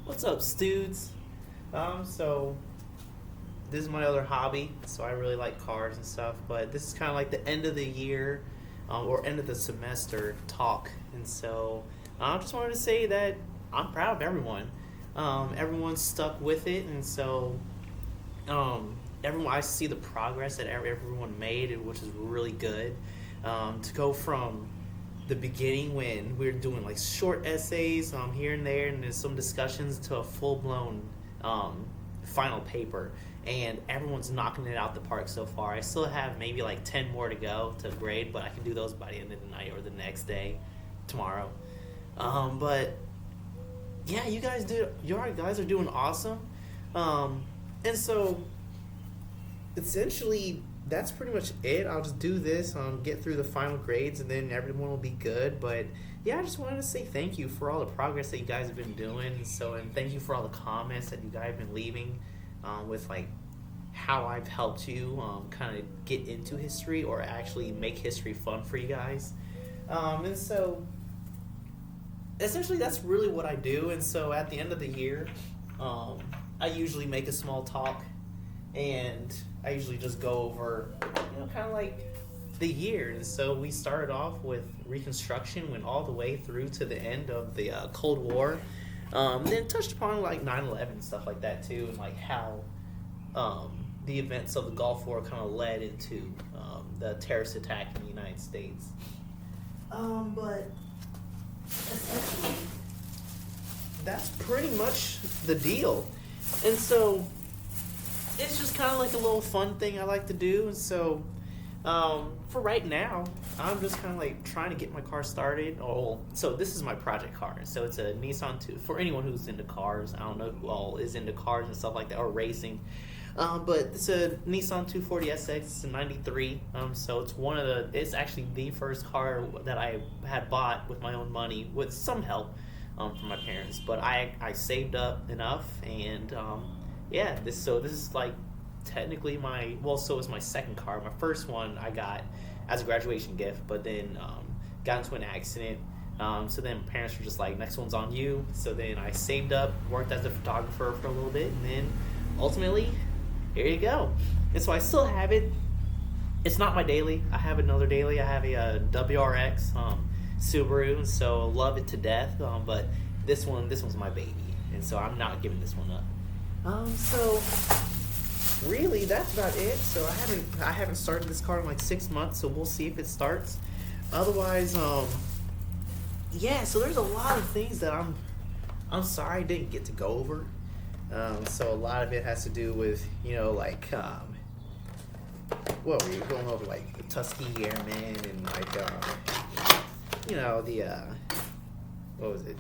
What's up, studes? So this is my other hobby. So I really like cars and stuff. But this is kind of like the end of the year, or end of the semester talk. And so I just wanted to say that I'm proud of everyone. Everyone's stuck with it, and so everyone I see the progress that everyone made, which is really good. To go from the beginning when we were doing like short essays here and there, and then some discussions to a full blown final paper, and everyone's knocking it out the park so far. I still have maybe like 10 more to go to grade, but I can do those by the end of the night or the next day, tomorrow. But yeah, you guys are doing awesome. And so essentially that's pretty much it. I'll just do this, get through the final grades, and then everyone will be good. But yeah, I just wanted to say thank you for all the progress that you guys have been doing. And thank you for all the comments that you guys have been leaving, with like how I've helped you kind of get into history or actually make history fun for you guys. And so essentially that's really what I do. And so at the end of the year, I usually make a small talk, and I usually just go over, kind of like the year. And so we started off with Reconstruction, went all the way through to the end of the Cold War. Then touched upon like 9/11 and stuff like that too, and like how the events of the Gulf War kind of led into the terrorist attack in the United States. But essentially, that's pretty much the deal. And so it's just kind of like a little fun thing I like to do. And so for right now, I'm just kind of like trying to get my car started. So this is my project car. So it's a Nissan 2. For anyone who's into cars, I don't know who all is into cars and stuff like that, or racing. But it's a Nissan 240SX. It's a 93. So it's actually the first car that I had bought with my own money, with some help from my parents. But I saved up enough, and yeah, this is like technically so it's my second car. My first one I got as a graduation gift, but then got into an accident. So then my parents were just like, next one's on you. So then I saved up, worked as a photographer for a little bit, and then ultimately, here you go. And so I still have it. It's not my daily. I have another daily. I have a WRX Subaru, and so love it to death. But this one's my baby, and so I'm not giving this one up. So really that's about it. So I haven't started this car in like 6 months, so we'll see if it starts. Otherwise, yeah, so there's a lot of things that I'm sorry I didn't get to go over. So a lot of it has to do with, like well, we were going over like the Tuskegee Airmen, and like the what was it?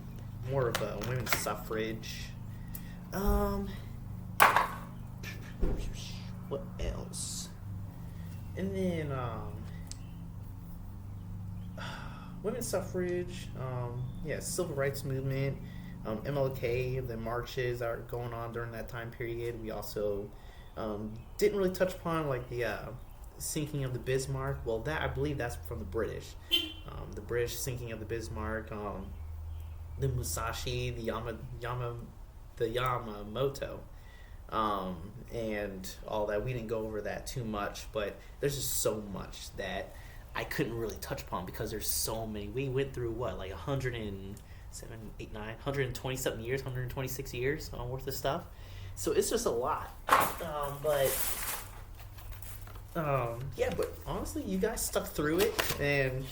More of women's suffrage. What else? And then women's suffrage, civil rights movement, MLK, the marches that are going on during that time period. We also didn't really touch upon like the sinking of the Bismarck. Well, that I believe that's from the British. The British sinking of the Bismarck, the Musashi, the Yamamoto, and all that. We didn't go over that too much, but there's just so much that I couldn't really touch upon because there's so many. We went through like 120 years, 126 years worth of stuff. So it's just a lot. But honestly, you guys stuck through it, and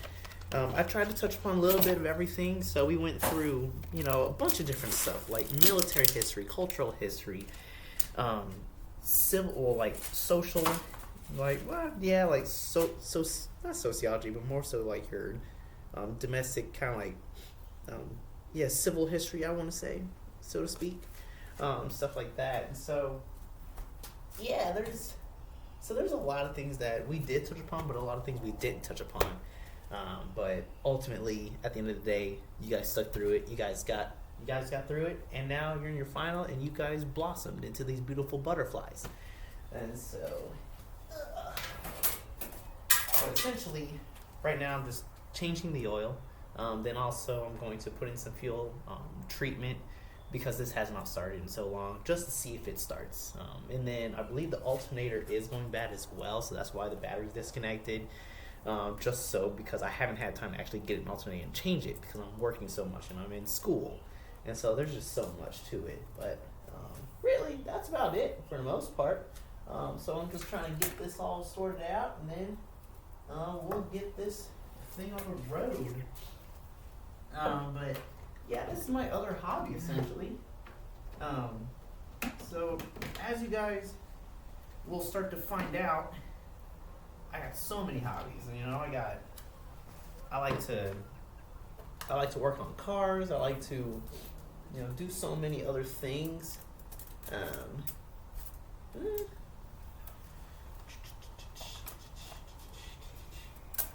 I tried to touch upon a little bit of everything. So we went through, a bunch of different stuff, like military history, cultural history, civil, like social, like, not sociology, but more so like your domestic kind of like, civil history, I want to say, so to speak, stuff like that. And so, yeah, there's a lot of things that we did touch upon, but a lot of things we didn't touch upon. But ultimately, at the end of the day, you guys stuck through it. You guys got through it, and now you're in your final, and you guys blossomed into these beautiful butterflies. And so, but essentially, right now I'm just changing the oil. Then also I'm going to put in some fuel treatment because this has not started in so long, just to see if it starts. And then I believe the alternator is going bad as well, so that's why the battery's disconnected. Just so, because I haven't had time to actually get an alternator and change it because I'm working so much and I'm in school. And so there's just so much to it. But really, that's about it for the most part. So I'm just trying to get this all sorted out, and then we'll get this thing on the road. But yeah, this is my other hobby essentially. So as you guys will start to find out, I got so many hobbies. You know, I like to work on cars. I like to, you know, do so many other things. There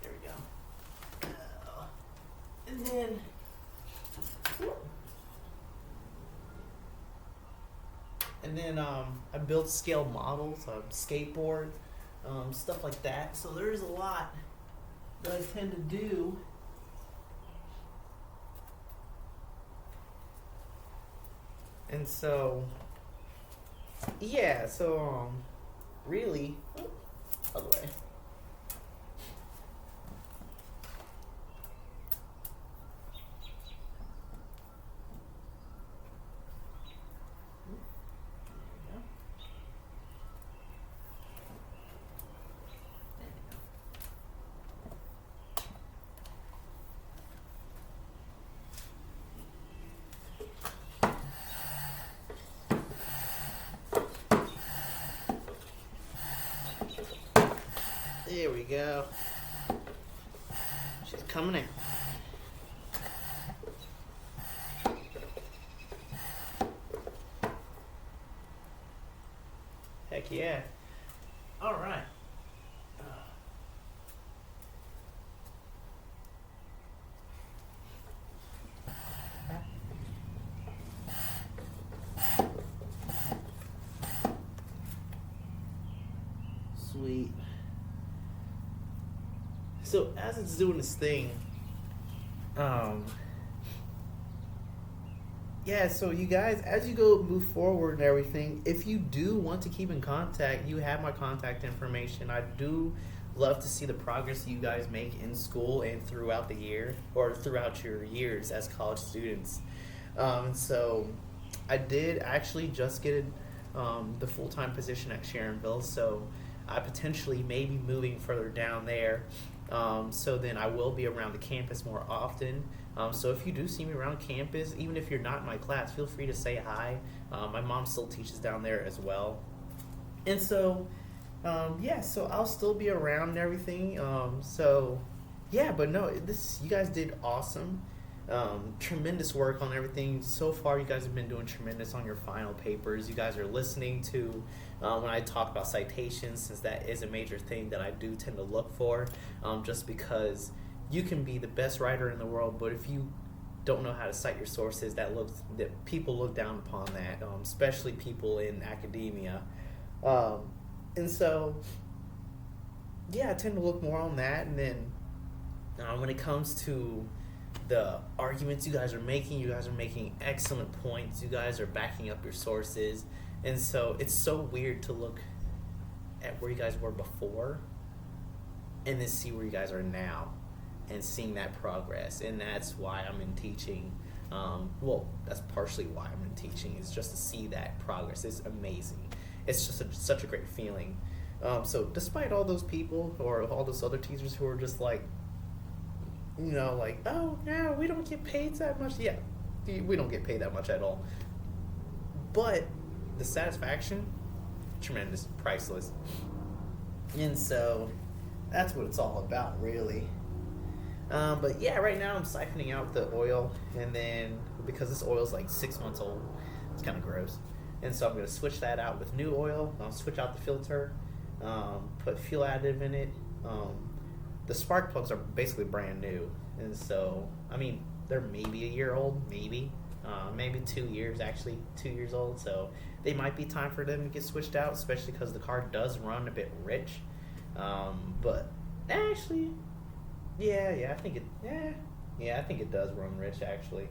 we go. And then I build scale models, skateboard, stuff like that. So there's a lot that I tend to do. And so, yeah, so, really, other way. There we go. She's coming in. Heck yeah. All right. Sweet. So as it's doing this thing, yeah, so you guys, as you go move forward and everything, if you do want to keep in contact, you have my contact information. I do love to see the progress you guys make in school and throughout the year, or throughout your years as college students. So I did actually just get the full-time position at Sharonville, so I potentially may be moving further down there. So then I will be around the campus more often. So if you do see me around campus, even if you're not in my class, feel free to say hi. My mom still teaches down there as well. And so, yeah, so I'll still be around and everything. So, yeah, but no, you guys did awesome. Tremendous work on everything. So far, you guys have been doing tremendous on your final papers. You guys are listening to when I talk about citations, since that is a major thing that I do tend to look for, just because you can be the best writer in the world, but if you don't know how to cite your sources, that people look down upon that, especially people in academia. And so, yeah, I tend to look more on that. And then when it comes to the arguments you guys are making excellent points. You guys are backing up your sources. And so it's so weird to look at where you guys were before and then see where you guys are now and seeing that progress. And that's why I'm in teaching. Well, that's partially why I'm in teaching, is just to see that progress. It's amazing. It's just such a great feeling. So despite all those people or all those other teachers who are just like, you know, like, oh, no, we don't get paid that much. Yeah, we don't get paid that much at all. But the satisfaction, tremendous, priceless. And so that's what it's all about, really. But yeah, right now I'm siphoning out the oil, and then because this oil is like 6 months old, it's kind of gross. And so I'm going to switch that out with new oil. I'll switch out the filter, put fuel additive in it. The spark plugs are basically brand new. And so, I mean, they're maybe a year old, maybe 2 years, actually 2 years old. So they might be time for them to get switched out, especially because the car does run a bit rich. But actually, I think it does run rich, actually.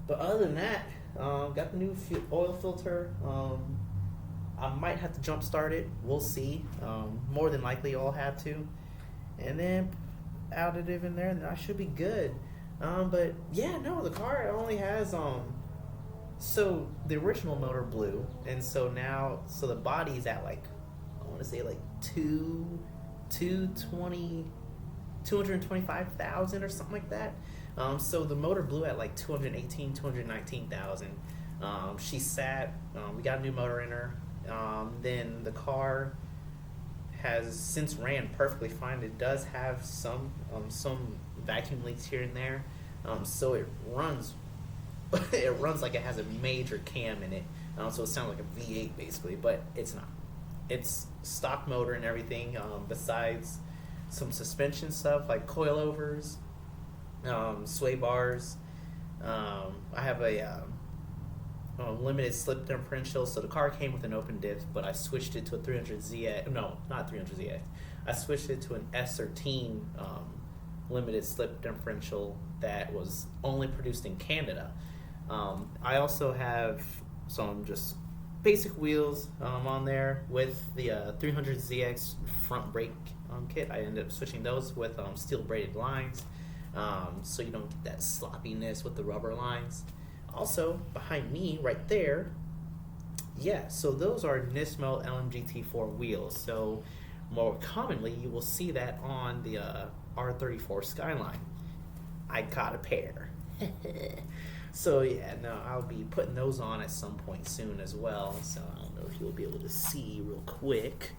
But other than that, got the new oil filter. I might have to jump start it. We'll see. More than likely, I'll have to. And then additive in there, and I should be good. But yeah, no, the car only has so the original motor blew, and so now the body's at like, I want to say like 225,000 or something like that. So the motor blew at like 219,000. She sat. We got a new motor in her. Then the car has since ran perfectly fine. It does have some vacuum leaks here and there. So it runs. It runs like it has a major cam in it. So it sounds like a V8 basically, but it's not. It's stock motor and everything. Besides some suspension stuff like coilovers, sway bars. I have a limited slip differential. So the car came with an open diff, but I switched it to a 300ZX. No, not 300ZX. I switched it to an S13 limited slip differential that was only produced in Canada. I also have some just basic wheels on there with the 300ZX front brake kit. I ended up switching those with steel braided lines, so you don't get that sloppiness with the rubber lines. Also, behind me right there, yeah, so those are Nismo LMGT4 wheels. So more commonly, you will see that on the R34 Skyline. I got a pair. So yeah, no, I'll be putting those on at some point soon as well. So I don't know if you'll be able to see real quick.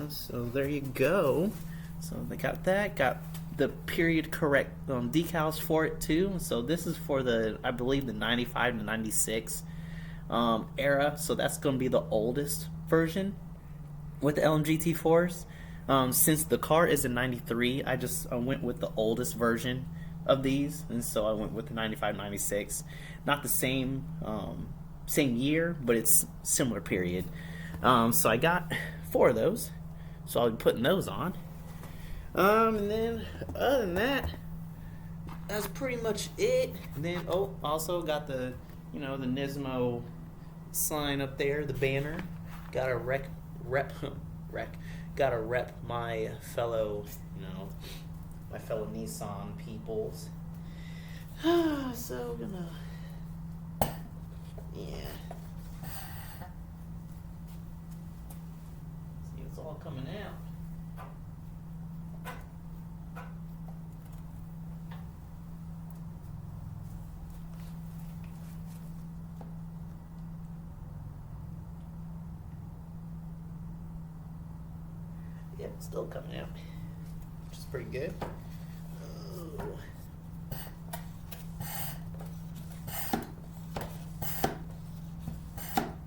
So there you go. So they got that. Got the period correct decals for it too. So this is for the, I believe, the 95 to 96 era. So that's going to be the oldest version with the LMGT4s. Since the car is a 93, I just went with the oldest version of these, and so I went with the 95, 96. Not the same year, but it's similar period. So I got 4 of those, so I'll be putting those on. And then other than that, that's pretty much it. And then also got the the Nismo sign up there, the banner. Got to rep my fellow my fellow Nissan peoples. So gonna, see it's all coming out. Yeah, it's still coming out, which is pretty good.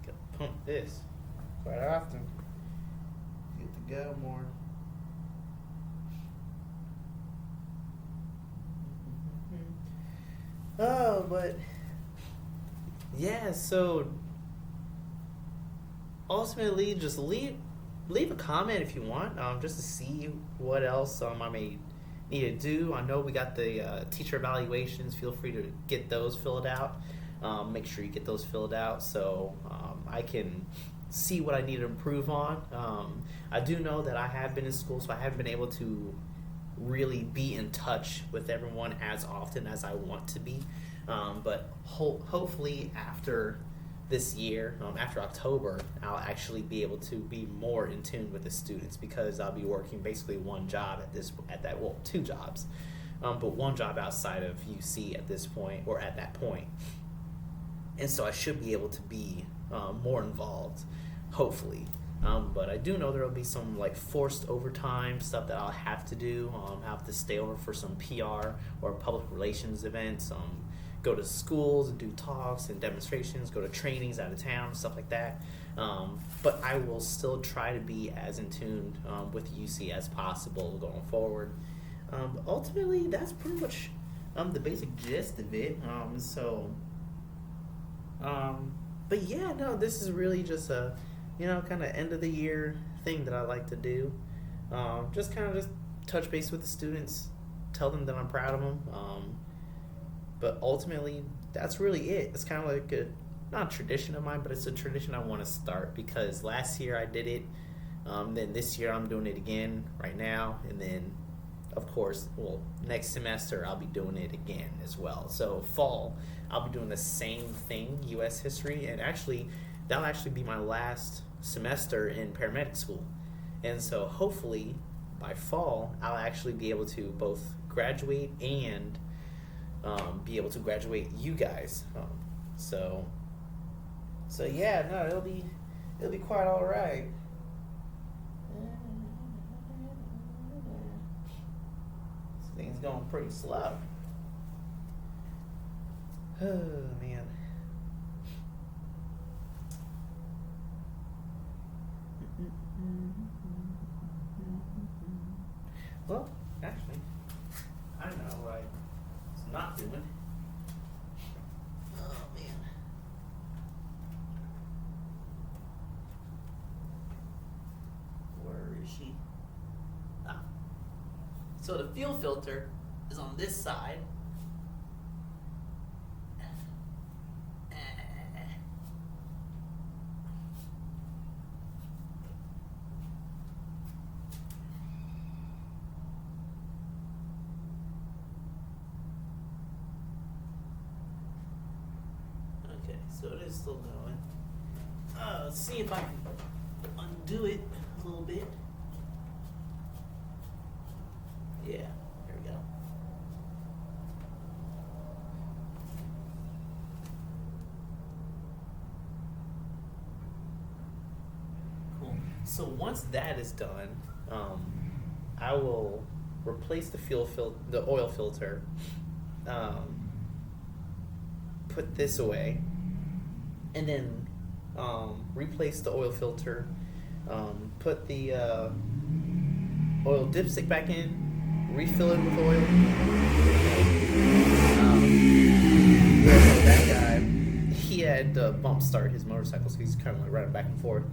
Gotta pump this quite often. Get to go more. Oh, but yeah, so ultimately just leave a comment if you want, just to see what else I may need to do. I know we got the teacher evaluations. Feel free to get those filled out. Make sure you get those filled out so I can see what I need to improve on. I do know that I have been in school, so I haven't been able to really be in touch with everyone as often as I want to be. But hopefully after this year, after October, I'll actually be able to be more in tune with the students, because I'll be working basically one job two jobs, but one job outside of UC at this point, or at that point. And so I should be able to be more involved, hopefully. But I do know there will be some like forced overtime stuff that I'll have to do. I'll have to stay over for some PR or public relations events. Go to schools and do talks and demonstrations, go to trainings out of town, stuff like that. But I will still try to be as in tune with UC as possible going forward. But ultimately, that's pretty much the basic gist of it. But yeah, no, this is really just a kind of end of the year thing that I like to do. Just touch base with the students, tell them that I'm proud of them. But ultimately, that's really it. It's kind of like a not a tradition of mine, but it's a tradition I want to start because last year I did it. Then this year I'm doing it again right now, and then of course, well, next semester I'll be doing it again as well. So fall, I'll be doing the same thing, U.S. history, and actually that'll actually be my last semester in paramedic school. And so hopefully by fall I'll actually be able to both graduate and be able to graduate you guys. So yeah, no, it'll be quite all right. This thing's going pretty slow. Oh man. Well, actually, I know what it's not doing. Oh man. Where is she? Ah. So the fuel filter is on this side. Okay, so it is still going. Let's see if I can undo it a little bit. Yeah, there we go. Cool. So once that is done, I will replace the oil filter, put this away, and then replace the oil filter, put the oil dipstick back in, refill it with oil. So that guy, he had to bump start his motorcycle, so he's kind of like running back and forth.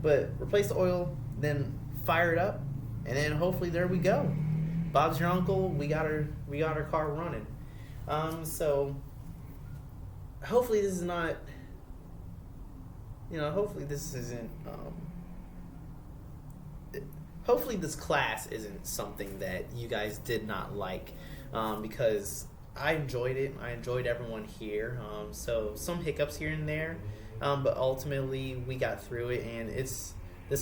But replace the oil, then fire it up, and then hopefully there we go. Bob's your uncle. We got our car running. So hopefully this is not. Hopefully this isn't. Hopefully this class isn't something that you guys did not like, because I enjoyed it. I enjoyed everyone here. So some hiccups here and there, but ultimately we got through it, and this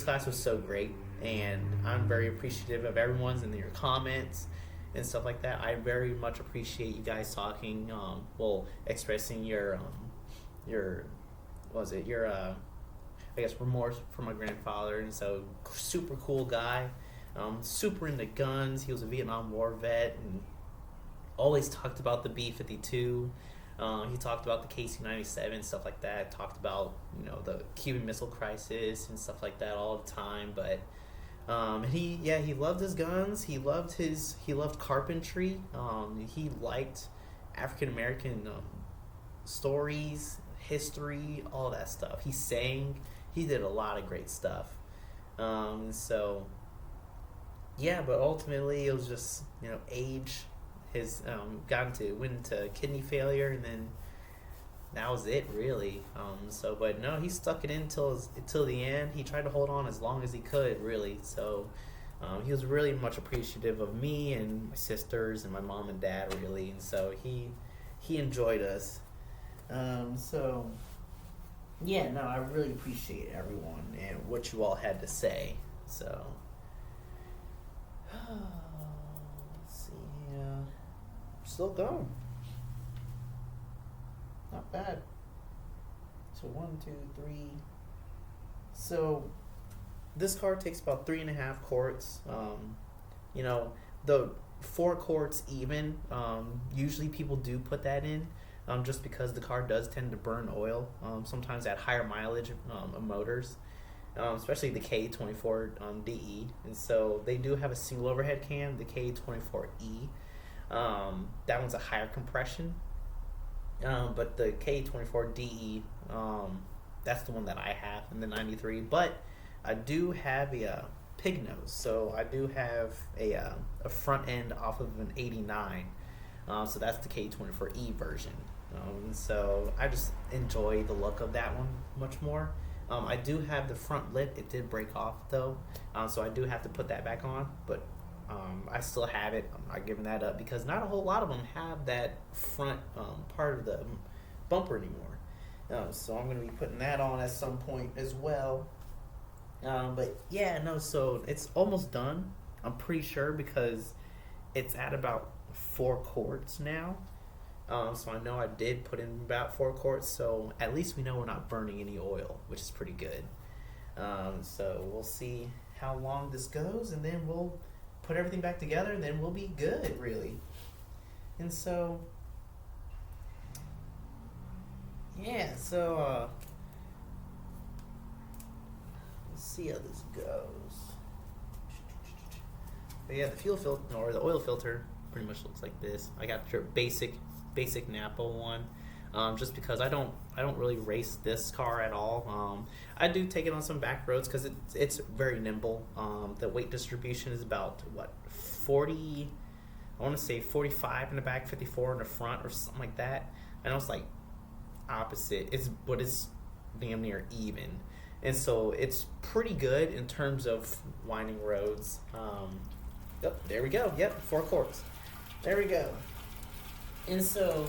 class was so great, and I'm very appreciative of everyone's and your comments and stuff like that. I very much appreciate you guys talking, expressing your I guess remorse for my grandfather. And so super cool guy, super into guns. He was a Vietnam War vet and always talked about the B-52. He talked about the KC-97, stuff like that. Talked about the Cuban Missile Crisis and stuff like that all the time. But he loved his guns. He loved carpentry. He liked African American stories, history, all that stuff. He sang. He did a lot of great stuff. So yeah, but ultimately it was just age. His went into kidney failure, and then that was it really. But no, he stuck it in till the end. He tried to hold on as long as he could, really. So he was really much appreciative of me and my sisters and my mom and dad, really. And so he enjoyed us. So yeah, no, I really appreciate everyone and what you all had to say. So let's see. Still going. Not bad. So 1, 2, 3. So this car takes about 3.5 quarts. The 4 quarts even. Usually people do put that in. Just because the car does tend to burn oil, sometimes at higher mileage motors, especially the K24DE. And so they do have a single overhead cam, the K24E. That one's a higher compression. But the K24DE, that's the one that I have in the 93. But I do have a pig nose, so I do have a front end off of an 89. So that's the K24E version. So I just enjoy the look of that one much more. I do have the front lip. It did break off though, so I do have to put that back on. But I still have it. I'm not giving that up because not a whole lot of them have that front part of the bumper anymore. So I'm going to be putting that on at some point as well. But yeah, no, so it's almost done. I'm pretty sure because it's at about 4 quarts now. So I know I did put in about 4 quarts. So at least we know we're not burning any oil, which is pretty good. So we'll see how long this goes, and then we'll put everything back together, and then we'll be good, really. And so, yeah, so let's see how this goes. But yeah, the fuel filter or the oil filter pretty much looks like this. I got your basic Napa one, just because I don't really race this car at all. I do take it on some back roads because it's very nimble. The weight distribution is about 40. I want to say 45 in the back, 54 in the front, or something like that. I know it's like opposite. It's damn near even, and so it's pretty good in terms of winding roads. There we go. Yep, 4 quarts. There we go. And so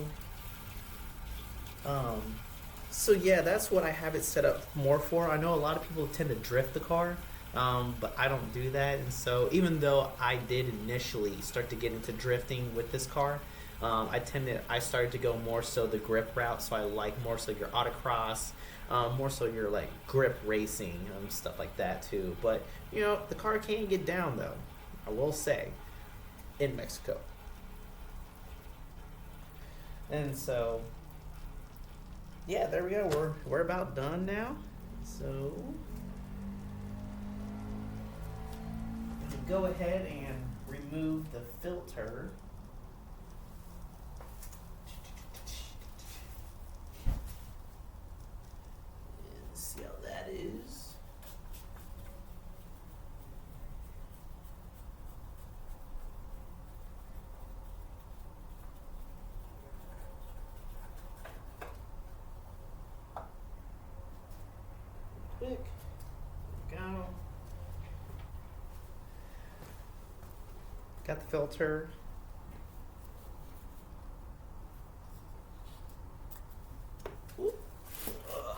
yeah, that's what I have it set up more for. I know a lot of people tend to drift the car, but I don't do that. And so even though I did initially start to get into drifting with this car, I started to go more so the grip route. So I like more so your autocross, more so your like grip racing and stuff like that too. But the car can get down though, I will say, in Mexico. And so, yeah, there we go. We're about done now. So, go ahead and remove the filter. And see how that is. Quick. There we go. Got the filter. Ooh. Ugh.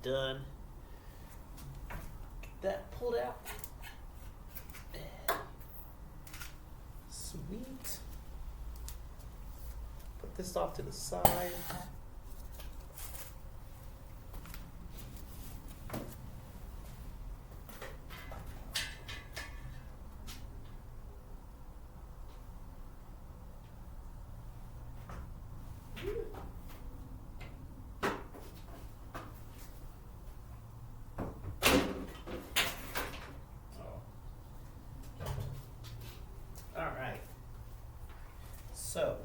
Done. Get that pulled out. Sweet. Put this off to the side. So,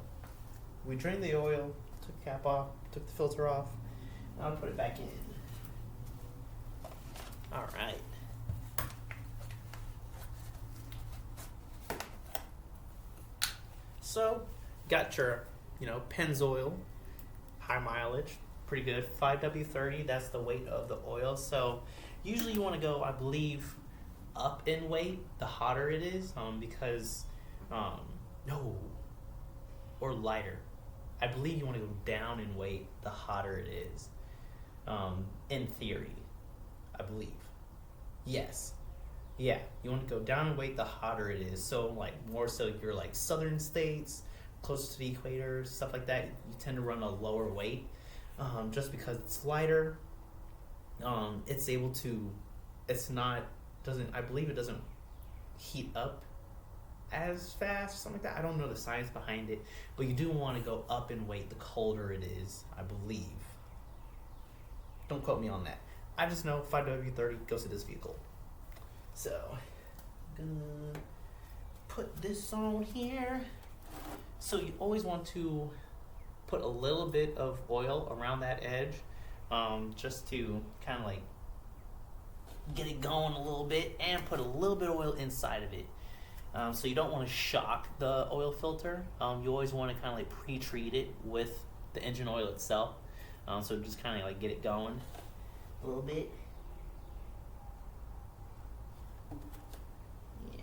we drained the oil, took the cap off, took the filter off. Now I'll put it back in. All right. So, got your, Pennzoil, high mileage, pretty good. 5W30, that's the weight of the oil. So, usually you want to go, I believe, up in weight, the hotter it is, because, or lighter. I believe you want to go down in weight, the hotter it is. In theory, I believe. Yes. Yeah, you want to go down in weight, the hotter it is. So, more so your, southern states, close to the equator, stuff like that, you tend to run a lower weight. Just because it's lighter, it's not doesn't, I believe it doesn't heat up as fast, something like that. I don't know the science behind it, but you do want to go up in weight the colder it is, I believe. Don't quote me on that. I just know 5W30 goes to this vehicle. So, I'm gonna put this on here. So you always want to put a little bit of oil around that edge, just to kind of like get it going a little bit, and put a little bit of oil inside of it. So you don't want to shock the oil filter. You always want to kind of like pre-treat it with the engine oil itself. So just kind of like get it going a little bit. Yeah.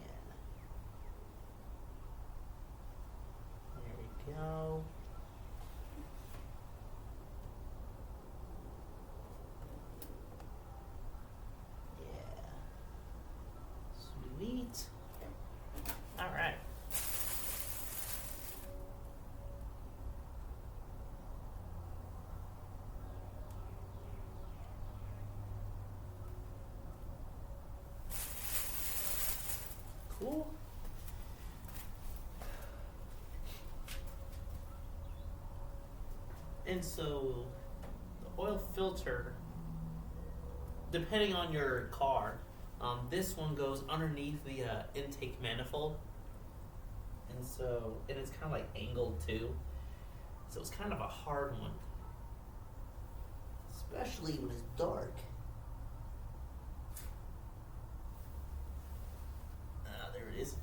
There we go. Yeah. Sweet. All right. Cool. And so the oil filter, depending on your car, this one goes underneath the intake manifold. And so, and it's kind of like angled too. So it's kind of a hard one, especially when it's dark. There it is.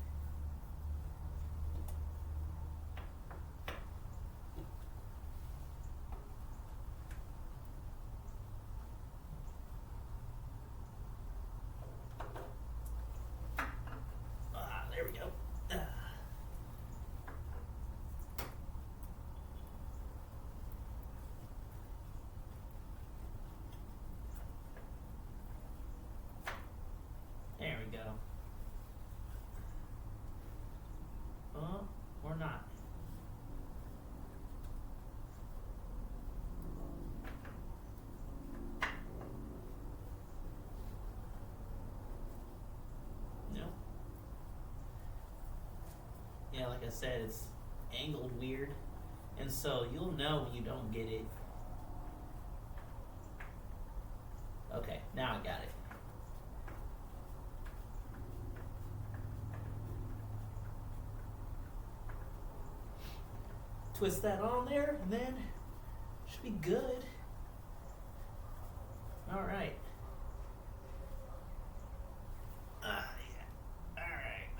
There we go. There we go. Or not. No. Yeah, like I said, it's angled weird. And so you'll know when you don't get it. Okay, now I got it. Twist that on there, and then should be good. All right. Yeah. All right.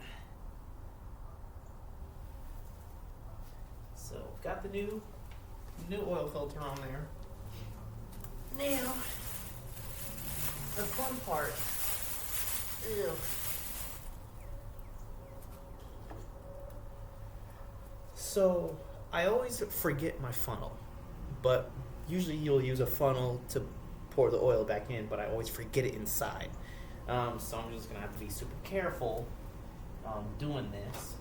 So got the new oil filter on there. Now, the fun part. Ew. So I always forget my funnel, but usually you'll use a funnel to pour the oil back in, but I always forget it inside. So I'm just gonna have to be super careful doing this.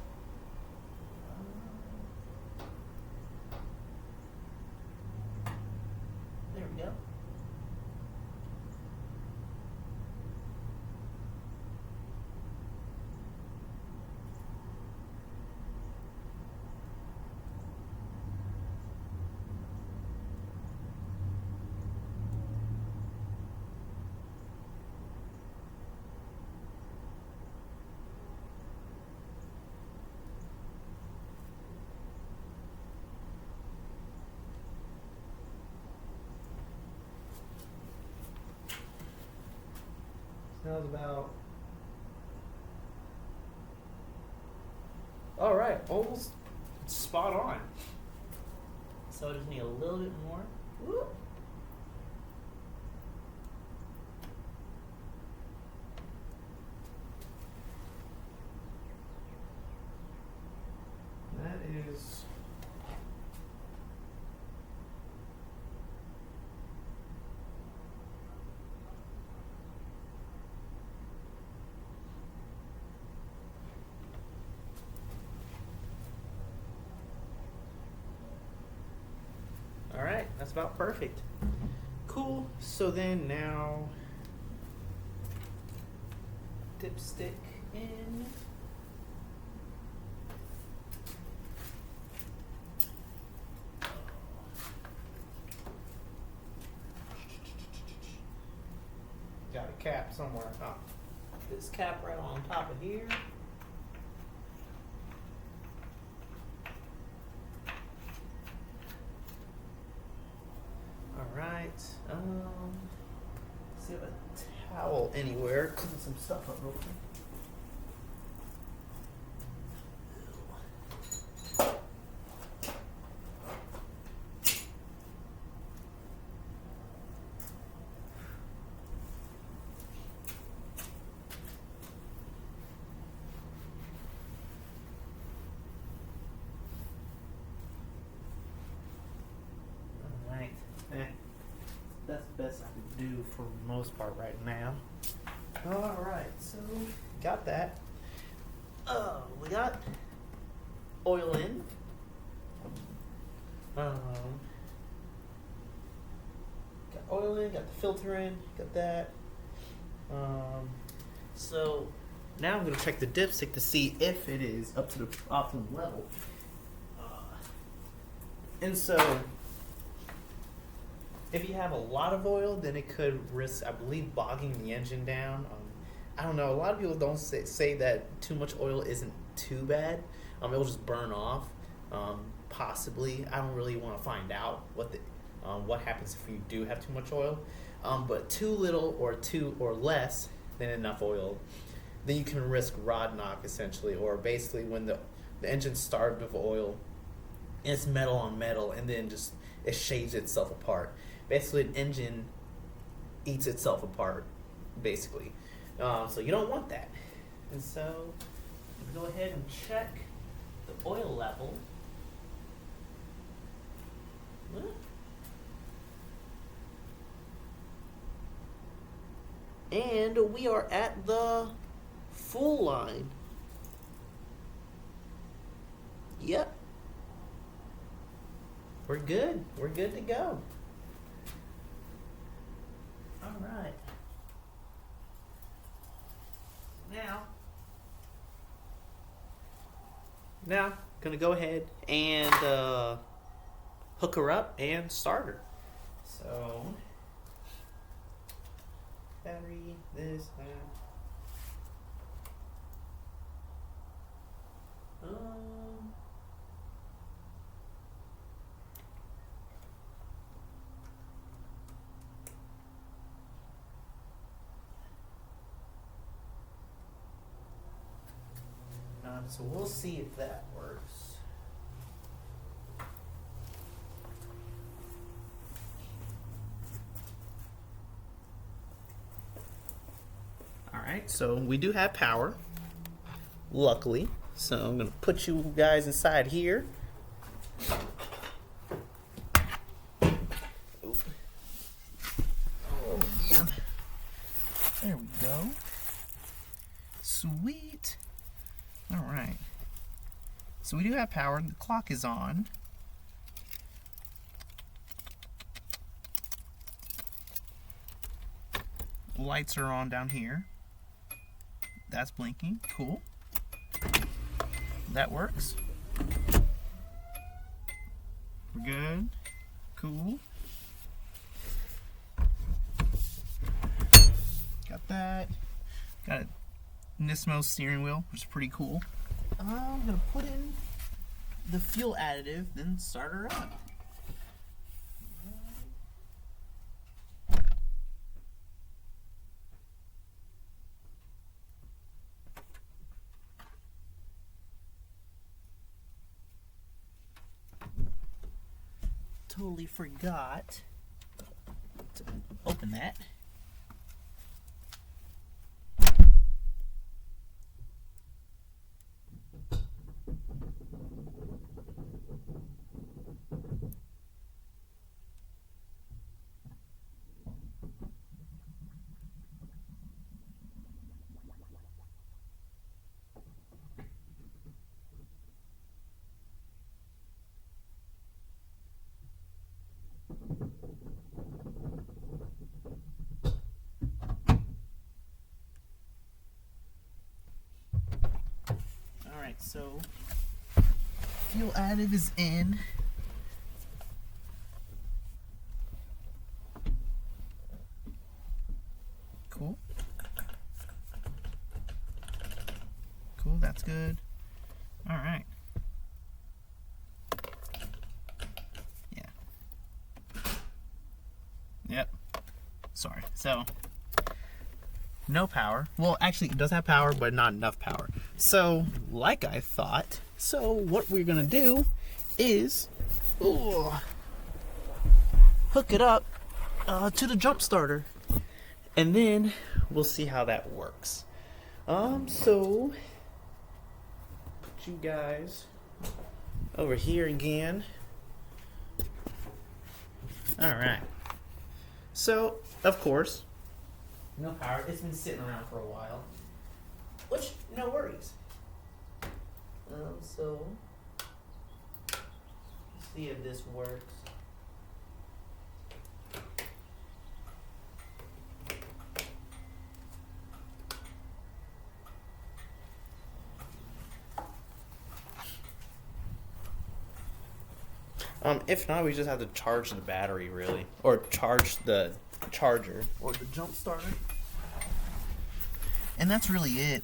There we go. Smells about. All right, almost spot on. So I just need a little bit more. Whoop. That is. All right, that's about perfect. Cool. So then now dipstick in. Got a cap somewhere. Oh, this cap right on top of here. All right. See if a towel anywhere. Clean some stuff up real quick. That's the best I can do for the most part right now. Alright, so got that. We got oil in. Got oil in, got the filter in, got that. So now I'm going to check the dipstick to see if it is up to the optimum level. And so if you have a lot of oil, then it could risk, I believe, bogging the engine down. I don't know. A lot of people don't say that too much oil isn't too bad. It'll just burn off. Possibly. I don't really want to find out what happens if you do have too much oil. But too little or less than enough oil, then you can risk rod knock essentially, or basically when the engine's starved of oil, and it's metal on metal, and then just it shaves itself apart. Basically, an engine eats itself apart, basically. So you don't want that. And so, go ahead and check the oil level. And we are at the full line. Yep. We're good. We're good to go. All right. Now, gonna go ahead and hook her up and start her. So, battery, this, that. So we'll see if that works. All right, so we do have power, luckily. So I'm gonna put you guys inside here. Oh man, there we go. Sweet. All right. So we do have power. The clock is on. Lights are on down here. That's blinking. Cool. That works. We're good. Cool. Got that. Got a Nismo steering wheel, which is pretty cool. I'm gonna put in the fuel additive, then start her up. Totally forgot to open that. Alright, so fuel additive is in. Cool. Cool, that's good. Alright. Yeah. Yep. Sorry. So, no power. Well, actually, it does have power, but not enough power. So, like I thought, so what we're gonna do is hook it up to the jump starter, and then we'll see how that works. So put you guys over here again. All right. So, of course, no power. It's been sitting around for a while, which, no worries. So, let's see if this works. If not, we just have to charge the battery, really. Or charge the charger. Or the jump starter. And that's really it.